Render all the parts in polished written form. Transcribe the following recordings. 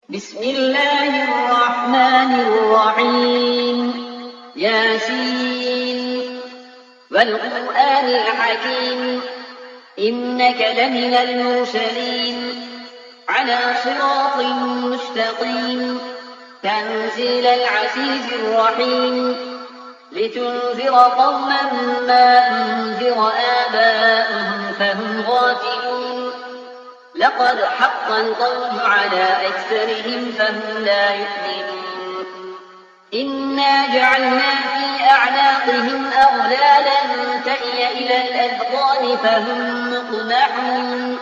بسم الله الرحمن الرحيم. ياسين والقرآن الحكيم إنك لمن المرسلين على صراط مستقيم تنزيل العزيز الرحيم لتنذر قوما ما أنذر آباؤهم فهم غافلون لقد حق القول على أكثرهم فهم لا يؤمنون إنا جعلنا في أعناقهم أغلالا تأي إلى الأذقان فهم مقمحون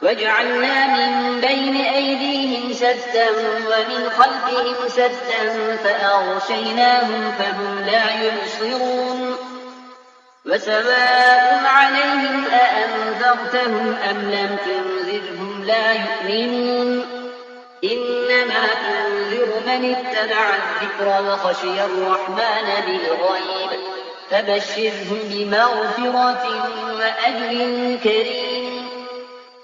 وجعلنا من بين أيديهم سدا ومن خلفهم سدا فأغشيناهم فهم لا يبصرون وسواء عليهم أأنذرتهم أم لم تنذرهم لا يؤمنون إنما تنذر من اتبع الذكر وخشي الرحمن بالغيب فبشره بمغفرة وأجر كريم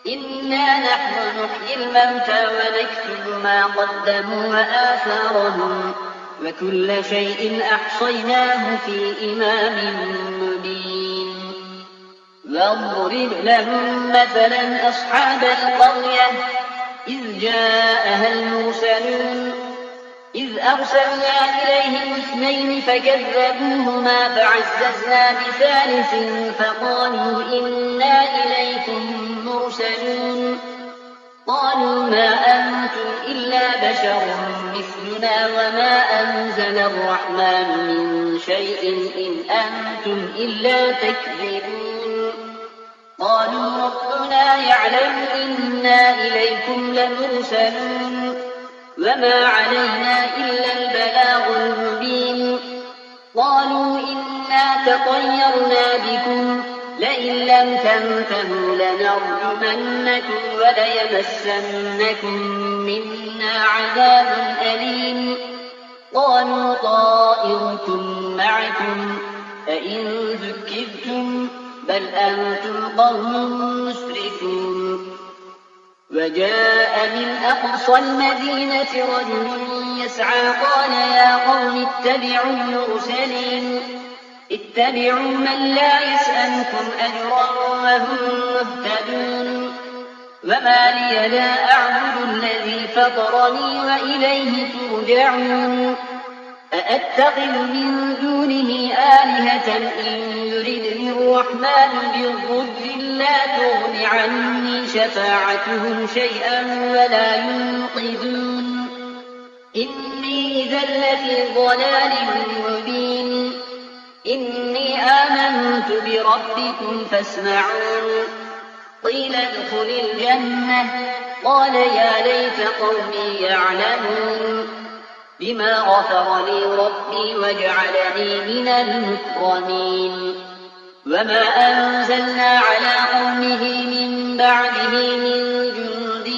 إنا نحن نحيي الموتى ونكتب ما قدموا وآثارهم وكل شيء أحصيناه في إمام مبين واضرب لهم مثلا أصحاب القرية إذ جاءها المرسلون إذ أرسلنا إليهم 2 فكذبوهما فعززنا بثالث فقالوا إنا إليكم مرسلون قالوا ما أنتم إلا بشر مثلنا وما أنزل الرحمن من شيء إن أنتم إلا تكذبون قالوا ربنا يعلم إنا إليكم لمرسلون وما علينا إلا البلاغ المبين قالوا إنا تطيرنا بكم لئن لم تنتهوا لنرجمنكم وليمسنكم منا عذاب أليم قالوا طائركم معكم أئن ذكرتم بل أنتم قوم مسرفون وجاء من أقصى المدينة رجل يسعى قال يا قوم اتبعوا المرسلين اتبعوا من لا يسألكم أجرا وهم مهتدون وما لي لا أعبد الذي فطرني وإليه ترجعون أأتخذ من دونه آلهة إن يردني الرحمن بضر لا تغن عني شفاعتهم شيئا ولا ينقذون إني إذا لفي ضلال مبين إني آمنت بربكم فاسمعون قيل ادخل الجنة قال يا ليت قومي يعلمون بما غفر لي ربي وجعلني من المكرمين وما أنزلنا على قومه من بعده من جند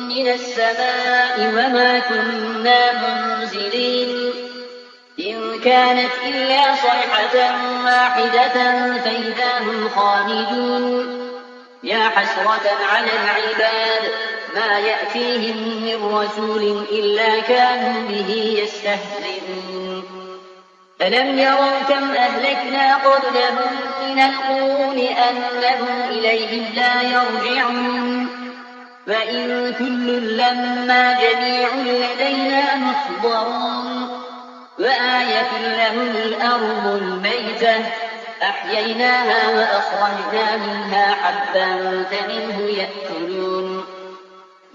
من السماء وما كنا منزلين إن كانت إلا صيحة واحدة فإذا هم خامدون يا حسرة على العباد ما يأتيهم من رسول إلا كانوا به يستهزئون ألم يروا كم أهلكنا قبلهم من القرون أنهم إليهم لا يرجعون وإن كل لما جميع لدينا محضرون وآية لهم الأرض الميتة أحييناها وأخرجنا منها حبا فمنه يأكلون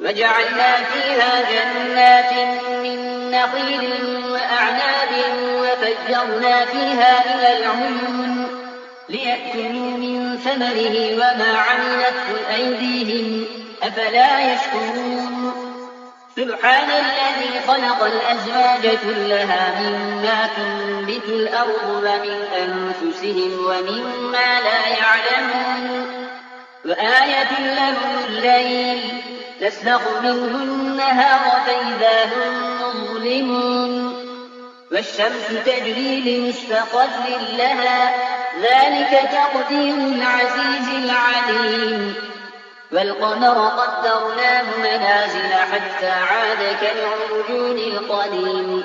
وجعلنا فيها جنات من نخيل وأعناب وفجرنا فيها من العيون ليأكلوا من ثمره وما عملته أيديهم أفلا يشكرون سبحان الذي خلق الأزواج كلها مما تنبت الأرض ومن أنفسهم ومما لا يعلمون وآية لهم الليل نسلخ منه النهار فإذا هم مظلمون والشمس تجري لمستقر لها ذلك تقدير العزيز العليم والقمر قدرناه منازل حتى عاد كالعرجون القديم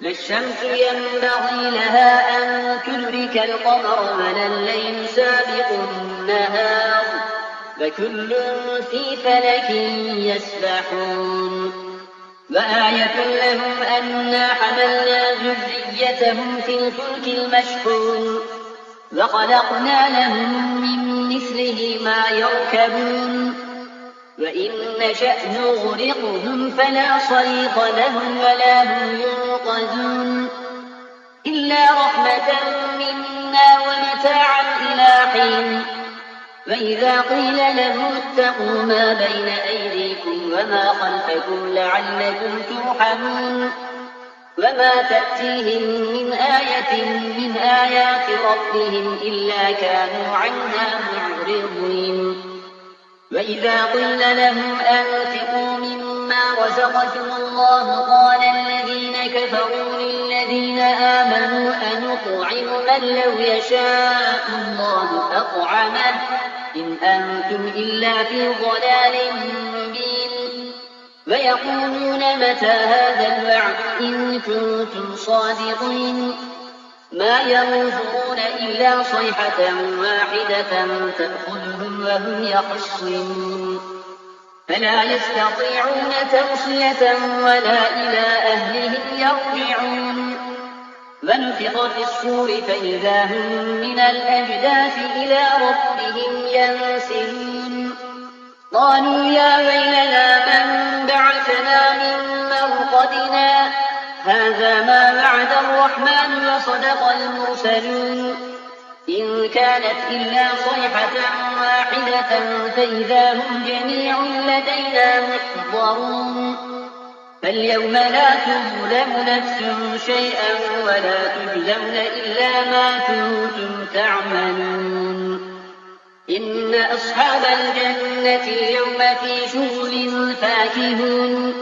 لا الشمس ينبغي لها أن تدرك القمر ولا الليل سابق النهار فكل في فلك يسبحون وآية لهم أنا حملنا ذريتهم في الفلك المشحون وخلقنا لهم من مثله ما يركبون وإن نشأ نغرقهم فلا صريخ لهم ولا هم ينقذون إلا رحمة منا ومتاعا إلى حين وإذا قيل لهم اتقوا ما بين أيديكم وما خلفكم لعلكم ترحمون وما تأتيهم من آية من آيات ربهم إلا كانوا عنها معرضين وإذا قيل لهم أنفقوا مما رزقكم الله قال الذين كفروا للذين آمنوا أنطعم من لو يشاء الله أطعمه إن أنتم إلا في ضلال مبين ويقولون متى هذا الوعد إن كنتم صادقين ما ينظرون إلا صيحة واحدة تأخذهم وهم يخصمون فلا يستطيعون توصية ولا إلى أهلهم يرجعون ونفخ في الصور فإذا هم من الأجداث إلى ربهم ينسلون قالوا يا ويلنا من بعثنا من مرقدنا هذا ما وعد الرحمن وصدق المرسلون إن كانت إلا صيحة واحدة فإذا هم جميع لدينا محضرون فاليوم لا تظلم نفس شيئا ولا تجزون إلا ما كنتم تعملون إن أصحاب الجنة اليوم في شغل فاكهون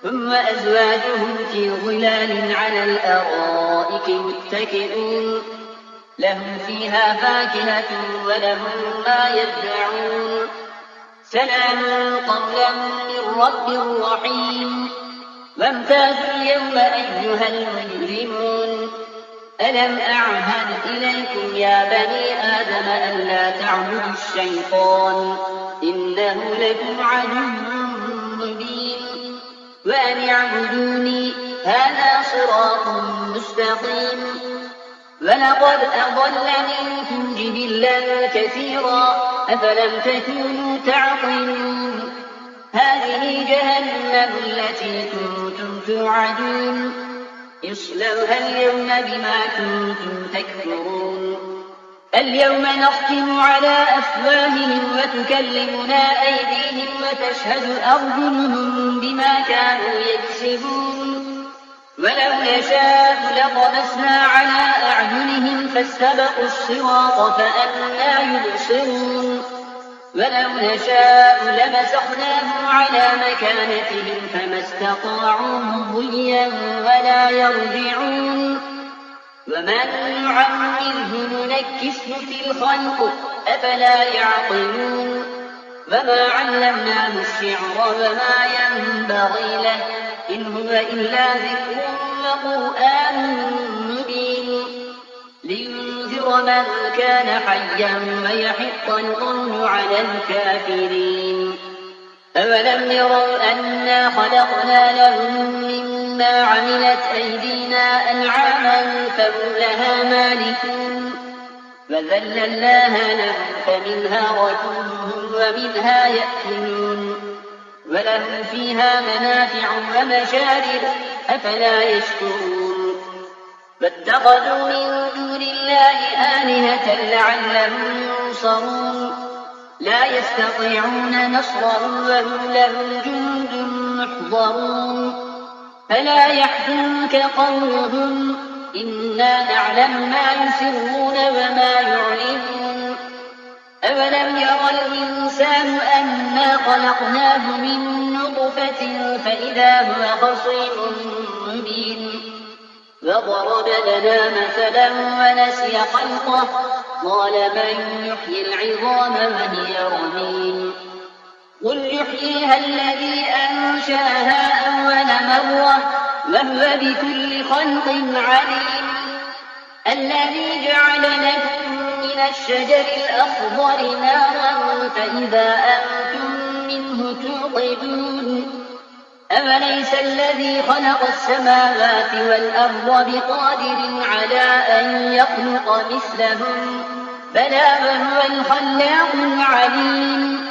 هم وأزواجهم في ظلال على الأرائك متكئون لهم فيها فاكهة ولهم ما يدعون سلام قولا من رب رحيم وامتازوا اليوم أيها المجرمون ألم أعهد إليكم يا بني آدم ألا تعبدوا الشيطان إنه لكم عدو مبين وأن اعبدوني هذا صراط مستقيم ولقد أضل منكم جبلا كثيرا أفلم تكونوا تعقلون هذه جهنم التي كنتم توعدون اصلوها اليوم بما كنتم تكفرون اليوم نختم على أفواههم وتكلمنا أيديهم وتشهد أرجلهم بما كانوا يكسبون ولو نشاء لطمسنا على أعينهم فاستبقوا الصراط فأنى يبصرون ولو نشاء لمسخناهم على مكانتهم فما استطاعوا مضيا ولا يرجعون ومن نعمره ننكسه في الخلق أفلا يعقلون وما علمناه الشعر وما ينبغي له إن هو إلا ذكر وقرآن مبين لينذر من كان حيا ويحق القول على الكافرين أولم يروا أنا خلقنا لهم مما عملت أيدينا أنعاما فهم لها مالكون وذللناها لهم فمنها ركوبهم ومنها يأكلون ولهم فيها منافع ومشارب أفلا يشكرون فاتخذوا من دون الله آلهة لعلهم ينصرون لا يستطيعون نصرهم وهم لهم جند محضرون فلا يحزنك قولهم إنا نعلم ما يسرون وما يعلنون أولم يرى الإنسان أنا خلقناه من نطفة فإذا هو خصيم مبين وضرب لنا مثلا ونسي خلقه قال من يحيي العظام وهي رميم قل يحييها الذي أنشاها أول مرة وهو بكل خلق عليم الذي جعل لكم من الشجر الأخضر نارا فإذا أنتم منه توقدون أوليس الذي خلق السماوات والأرض بقادر على أن يخلق مثلهم بلى وهو الخلاق العليم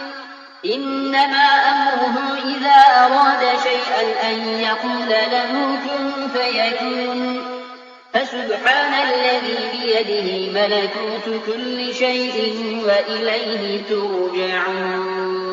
إنما أمره إذا أراد شيئا أن يقول له كن فيكون فسبحان الذي بيده ملكوت كل شيء وإليه ترجعون